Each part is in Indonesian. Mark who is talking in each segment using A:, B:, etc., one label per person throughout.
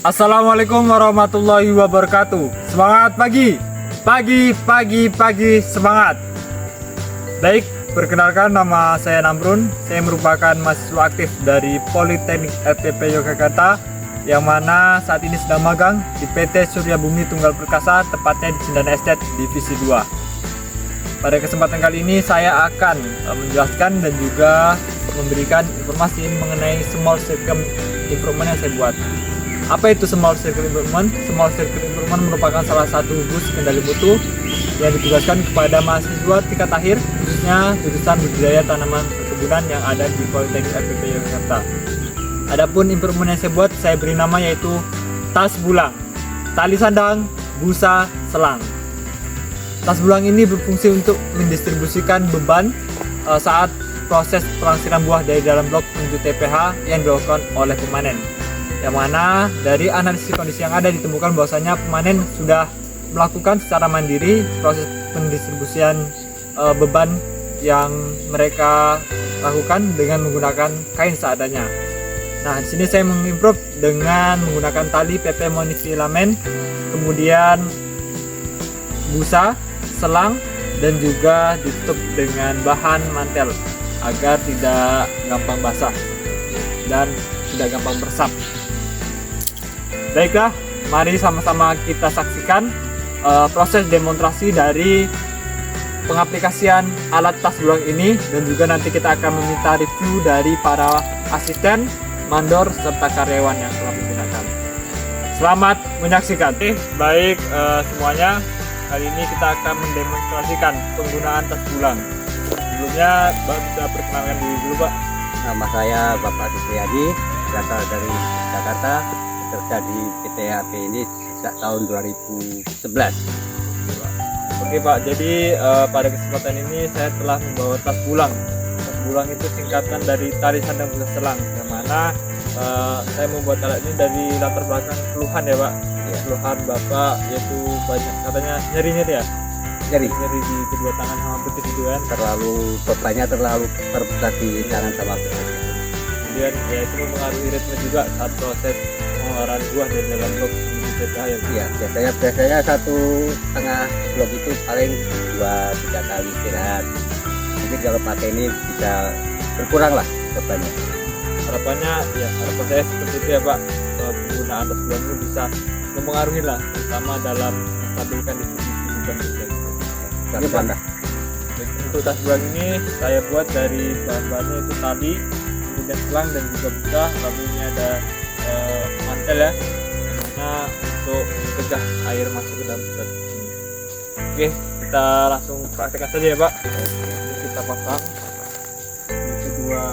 A: Assalamualaikum warahmatullahi wabarakatuh. Semangat pagi, pagi, semangat. Baik, perkenalkan nama saya Namrun. Saya merupakan mahasiswa aktif dari Politeknik FPP Yogyakarta, yang mana saat ini sedang magang di PT Surya Bumi Tunggal Perkasa, tepatnya di Cendana Estate Divisi 2. Pada kesempatan kali ini saya akan menjelaskan dan juga memberikan informasi mengenai small circle improvement yang saya buat. Apa itu small circle improvement? Small circle improvement merupakan salah satu bus kendali mutu yang ditugaskan kepada mahasiswa tingkat akhir, khususnya jurusan budidaya tanaman perkebunan yang ada di Politeknik FPP Yogyakarta. Adapun improvement yang saya buat, saya beri nama yaitu tas bulang, tali sandang, busa, selang. Tas bulang ini berfungsi untuk mendistribusikan beban saat proses pelangsiran buah dari dalam blok menuju TPH yang dilakukan oleh pemanen. Yang mana dari analisis kondisi yang ada ditemukan bahwasanya pemanen sudah melakukan secara mandiri proses pendistribusian beban yang mereka lakukan dengan menggunakan kain seadanya. Nah, di sini saya mengimprove dengan menggunakan tali PP monofilament, kemudian busa, selang, dan juga ditutup dengan bahan mantel agar tidak gampang basah dan tidak gampang meresap. Baiklah, mari sama-sama kita saksikan proses demonstrasi dari pengaplikasian alat tas bulang ini, dan juga nanti kita akan meminta review dari para asisten, mandor, serta karyawan yang telah menggunakan. Selamat menyaksikan. Baik semuanya, kali ini kita akan mendemonstrasikan penggunaan tas bulang. Sebelumnya, Pak bisa perkenalkan diri dulu, Pak.
B: Nama saya Bapak Supriyadi, berasal dari Jakarta, bekerja di PT HP ini sejak tahun 2011.
A: Oke Pak, jadi pada kesempatan ini saya telah membawa tas bulang. Tas bulang itu singkatan dari tali sandang busa selang, yang mana saya membuat alat ini dari latar belakang keluhan ya Pak.
B: Ya.
A: Keluhan Bapak yaitu banyak katanya nyeri-nyeri ya?
B: Nyeri
A: Di kedua tangan sama betis itu kan.
B: bebannya terlalu terberat di tangan sama betis.
A: Kemudian ya itu mempengaruhi ritme juga saat proses pengeluaran buah dari dalam blok menuju TPH ya.
B: Iya, biasanya 1,5 blok itu paling 2-3 kali istirahat. Jadi kalau pakai ini bisa berkurang lah bebannya.
A: Harapannya ya, harapan saya seperti itu ya Pak, penggunaan tas bulang ini bisa mempengaruhi lah, terutama dalam menstabilkan distribusi beban kita.
B: Ini Pak.
A: Untuk tas bulang ini saya buat dari bahan-bahannya itu tali, kemudian selang, dan juga busa. Lalu ini ada mantel ya, yang mana untuk mencegah air masuk ke dalam busa ini. Oke, kita langsung praktekkan saja ya Pak. Ini kita pasang kedua.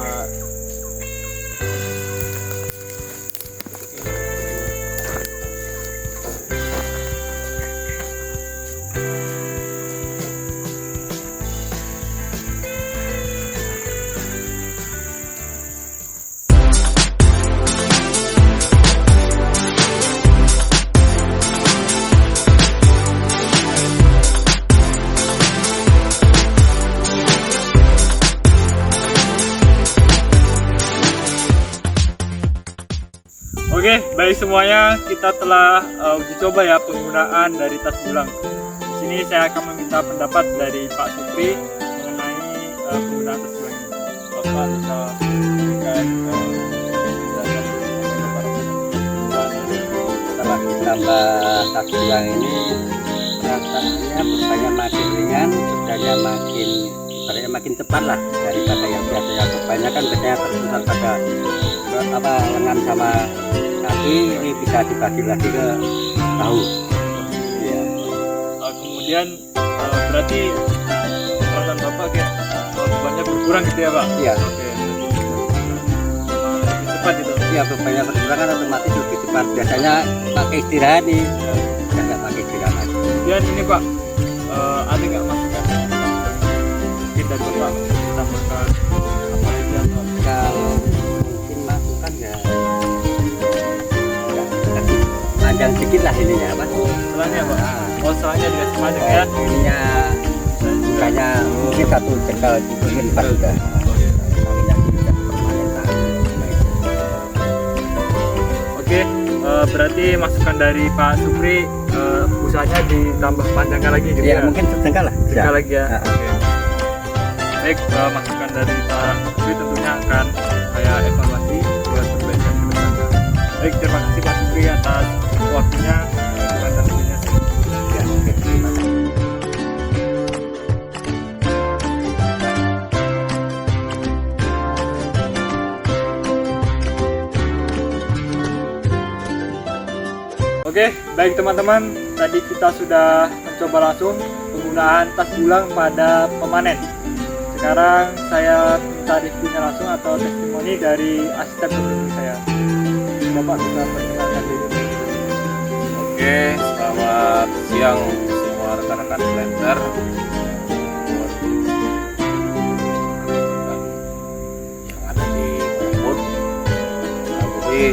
A: Oke, baik semuanya, kita telah uji coba ya penggunaan dari tas bulang. Di sini saya akan meminta pendapat dari Pak Supri mengenai penggunaan tas bulang ini. Bapak bisa memberikan penjelasan kepada para penonton.
B: Setelah ditambah tas bulang ini, rasanya bebannya makin ringan, kerjanya makin cepat lah daripada yang biasanya. Bebannya kan biasanya terpusat pada lengan sama kaki, ini bisa dibagi lagi ke bahu. Iya.
A: Kemudian berarti perasaan Bapak kayak bebannya berkurang gitu ya Pak?
B: Iya.
A: Oke. Lebih cepat gitu.
B: Iya, bebannya berkurang kan otomatis lebih cepat. Biasanya pakai istirahat nih, nggak pakai istirahat lagi.
A: Kemudian ini Pak, ada nggak masukan mungkin dari Bapak tambahkan apa lagi atau
B: Kalau mungkin masukan ya lebih panjang sedikit lah ininya apa?
A: selangnya Pak?
B: Nah,
A: Oh, selangnya dikasih panjang ya?
B: ininya bukanya mungkin 1 jengkal mungkin pas sudah. Kalinya bisa permanen lah.
A: Oke, berarti masukan dari Pak Supri usahanya ditambah panjangkan lagi gitu
B: Ya
A: ya?
B: mungkin setengah lah.
A: Setengah lagi ya.
B: Nah,
A: Oke. Baik, masukan dari Pak Supri tentunya akan saya evaluasi buat perbaikan ke depannya. Baik, terima kasih Pak Supri atas waktunya dan tentunya.
B: Ya, oke, terima kasih.
A: Oke, baik teman-teman, tadi kita sudah mencoba langsung penggunaan tas bulang pada pemanen. Sekarang saya minta reviewnya langsung atau testimoni dari asisten pembimbing saya. Bapak bisa perkenalkan diri.
C: Oke, selamat siang semua rekan-rekan Blender. Yang ada di Bangkut. Nah, jadi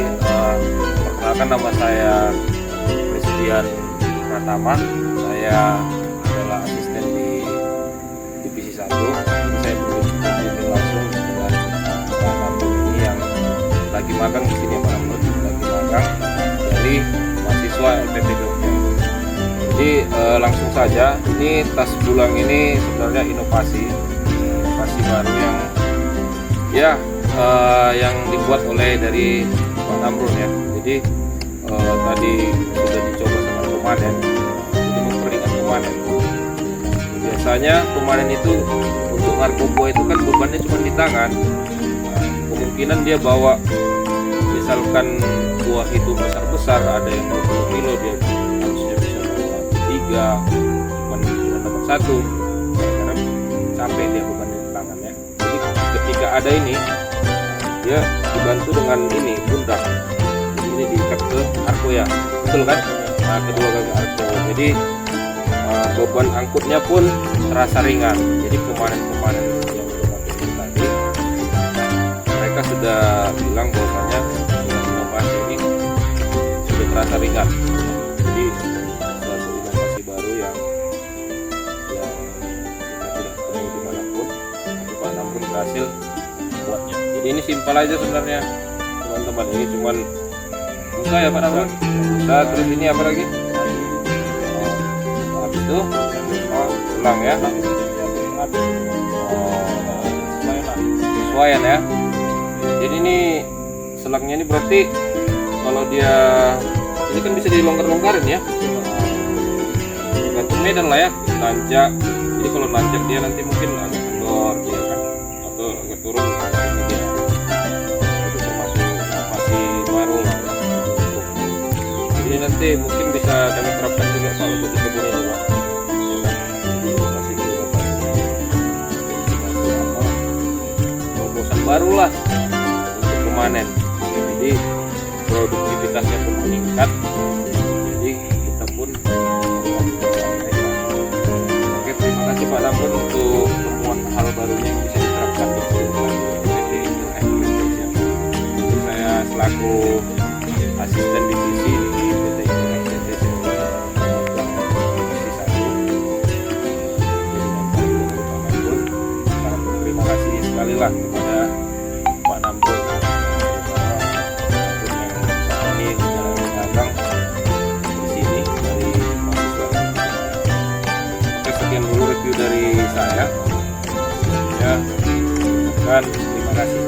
C: perkenalkan nama saya Christian Pratama. Saya adalah asisten di divisi 1. Jadi saya berbimbing langsung dengan Pak Namrud ini yang lagi magang di sini, Pak Namrud lagi magang dari mahasiswa LPP Jogja. Jadi langsung saja, ini tas bulang ini sebenarnya inovasi baru yang dibuat oleh dari Pak Namrud ya. Jadi tadi sudah dicoba sama pemanen, jadi memperingat pemanen. Biasanya pemanen itu untuk narkoba itu kan bebannya cuma di tangan. Nah, kemungkinan dia bawa misalkan buah itu besar-besar, ada yang 20 kilo, dia harusnya bisa bawa 3, cuma dapat 1 karena capek dia bebannya di tangannya. Jadi ketika ada ini, dia dibantu dengan ini pundak. Jadi ini diikat ke arko ya, betul kan? Nah, kedua gang arko. Jadi beban angkutnya pun terasa ringan. Jadi pemanen-pemanen yang memakai ini tadi, mereka sudah bilang bahwasanya dengan inovasi ini sudah terasa ringan. Jadi suatu inovasi baru yang kita tidak ketemu dimanapun, tapi Pak Namrud berhasil membuatnya. Jadi ini simpel aja sebenarnya teman-teman. Ini cuman busa ya Pak Namrud, busa, terus ini apa lagi? Habis itu ulang ya. Sesuaian ya. Jadi ini selangnya ini berarti kalau dia ini kan bisa dilonggar-longgarin ya. Tergantung medan lah ya, nanjak. Jadi kalau nanjak dia nanti mungkin agak kendor dia kan, atau agak turun ini dia. Itu termasuk inovasi baru lah. Jadi nanti mungkin bisa kami terapkan juga kalau untuk di kebun ini Pak. Jadi inovasi terobosan baru lah untuk pemanen. Jadi produktivitasnya pun meningkat. Jadi kita pun oke, terima kasih Pak Namrud untuk temuan hal barunya yang bisa diterapkan di PT Indonesia. Jadi saya selaku asisten divisi di PT Indonesia memegang divisi 1. Jadi Pak Namrud, sangat berterima kasih sekali lah kepada Pak Namrud ini menjalani magang di sini dari mahasiswa. Oke, sekian dulu review dari saya. Ya, dan terima kasih.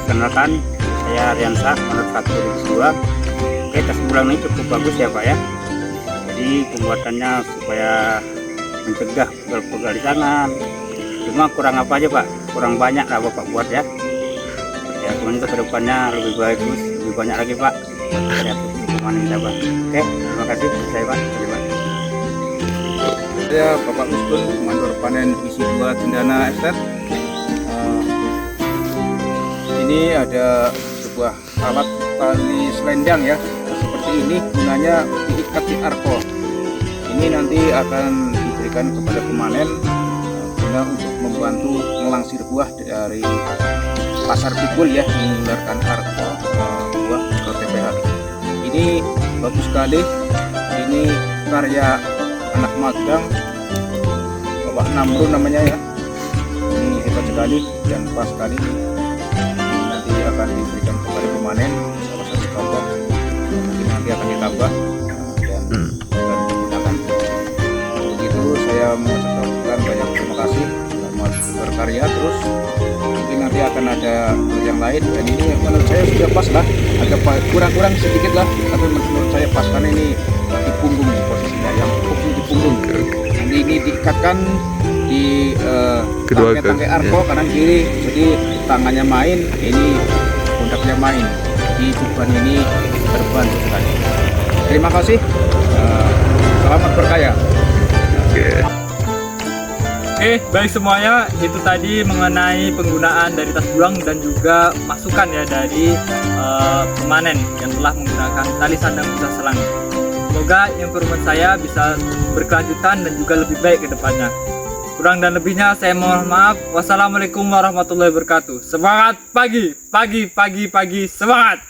D: Perkenalkan, saya Aryansa, menurut 1 Divisi 2. Oke, tas bulang ini cukup bagus ya Pak ya. Jadi pembuatannya supaya mencegah pegal-pegal di tangan. Cuma kurang apa aja Pak? Kurang banyak lah Bapak buat ya. Ya, cuman untuk kedepannya lebih bagus, lebih banyak lagi Pak. Kreatif pemanen kita Pak. Oke, terima kasih. Saya Pak. Terima kasih.
E: Saya Bapak Muskun, Komandor Panen Divisi 2 Cendana Estet. Ini ada sebuah alat tali selendang ya, seperti ini, gunanya diikat di arko. Ini nanti akan diberikan kepada pemanen guna untuk membantu melangsir buah dari pasar pikul ya, mengeluarkan arko buah ke TPH. Ini bagus sekali. Ini karya anak magang Bapak Namrud namanya ya. Ini hebat sekali dan pas sekali. Nanti akan diberikan kepada pemanen. memanen salah satu contoh mungkin nanti akan ditambah dan digunakan. Begitu saya mengucapkan banyak terima kasih, selamat berkarya terus. Mungkin nanti akan ada yang lain dan ini menurut saya sudah pas lah, agak kurang sedikit lah, tapi menurut saya pas karena ini di punggung nih posisinya, yang fokus di punggung. Nanti ini diikatkan di tangkai arko kanan kiri, jadi tangannya main, ini pundaknya main, di beban ini terbantu sekali. Terima kasih, selamat berkarya.
A: Oke, baik semuanya, itu tadi mengenai penggunaan dari tas bulang dan juga masukan ya dari pemanen yang telah menggunakan tali sandang bisa selang. Semoga informasi saya bisa berkelanjutan dan juga lebih baik ke depannya. Kurang dan lebihnya saya mohon maaf. Wassalamualaikum warahmatullahi wabarakatuh. Semangat pagi, semangat!